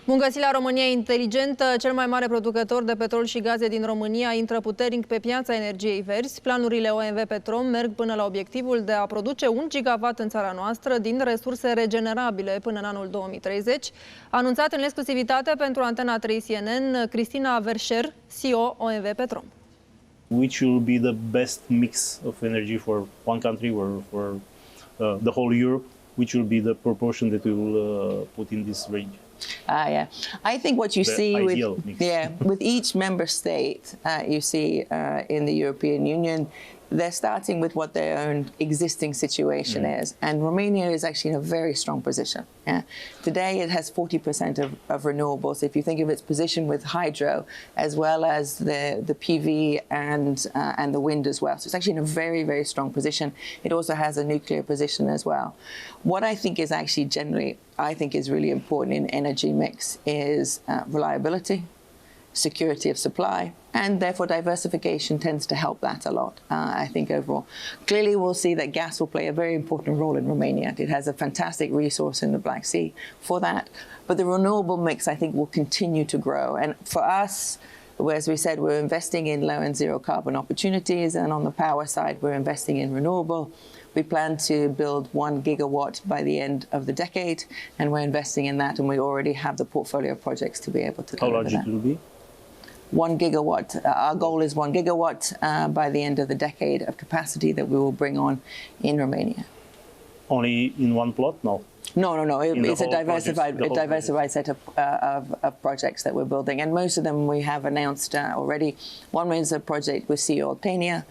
Bun găsit la România Inteligentă, cel mai mare producător de petrol și gaze din România intră puternic pe piața energiei verzi. Planurile OMV Petrom merg până la obiectivul de a produce 1 gigawatt în țara noastră din resurse regenerabile până în anul 2030. Anunțat în exclusivitate pentru Antena 3 CNN, Cristina Verșer, CEO OMV Petrom. Which will be the best mix of energy for one country or for the whole Europe? Which will be the proportion that we will put in this range? Yeah, I think what you see with each member state, you see in the European Union, they're starting with what their own existing situation is, and Romania is actually in a very strong position. Yeah? Today it has 40% of renewables. If you think of its position with hydro, as well as the PV and the wind as well, so it's actually in a very, very strong position. It also has a nuclear position as well. What I think is actually generally, I think is really important in energy mix is reliability, security of supply, and therefore diversification tends to help that a lot, I think, overall. Clearly, we'll see that gas will play a very important role in Romania. It has a fantastic resource in the Black Sea for that. But the renewable mix, I think, will continue to grow. And for us, as we said, we're investing in low and zero carbon opportunities, and on the power side, we're investing in renewable. We plan to build 1 gigawatt by the end of the decade, and we're investing in that, and we already have the portfolio of projects to be able to deliver that. How large it will be? 1 gigawatt. Our goal is 1 gigawatt by the end of the decade of capacity that we will bring on in Romania. Only in one plot? No. No. It's a diversified set of projects that we're building, and most of them we have announced already. One is a project with CEO Albania.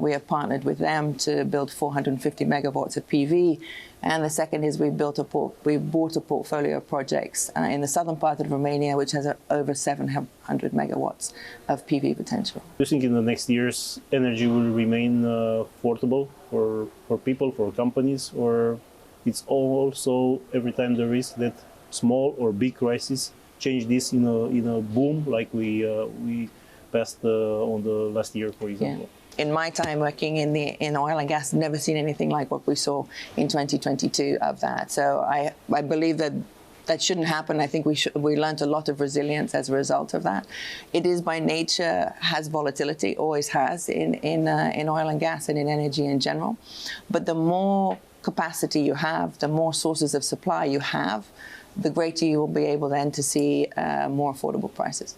We have partnered with them to build 450 megawatts of PV. And the second is we bought a portfolio of projects in the southern part of Romania, which has over 700 megawatts of PV potential. Do you think in the next years energy will remain affordable for people, for companies, or it's also every time the risk that small or big crises change this in a boom like we passed on the last year, for example? Yeah. In my time working in oil and gas, never seen anything like what we saw in 2022 of that. So I believe that shouldn't happen. I think we learned a lot of resilience as a result of that. It is by nature has volatility, always has in oil and gas and in energy in general. But the more capacity you have, the more sources of supply you have, the greater you will be able then to see more affordable prices.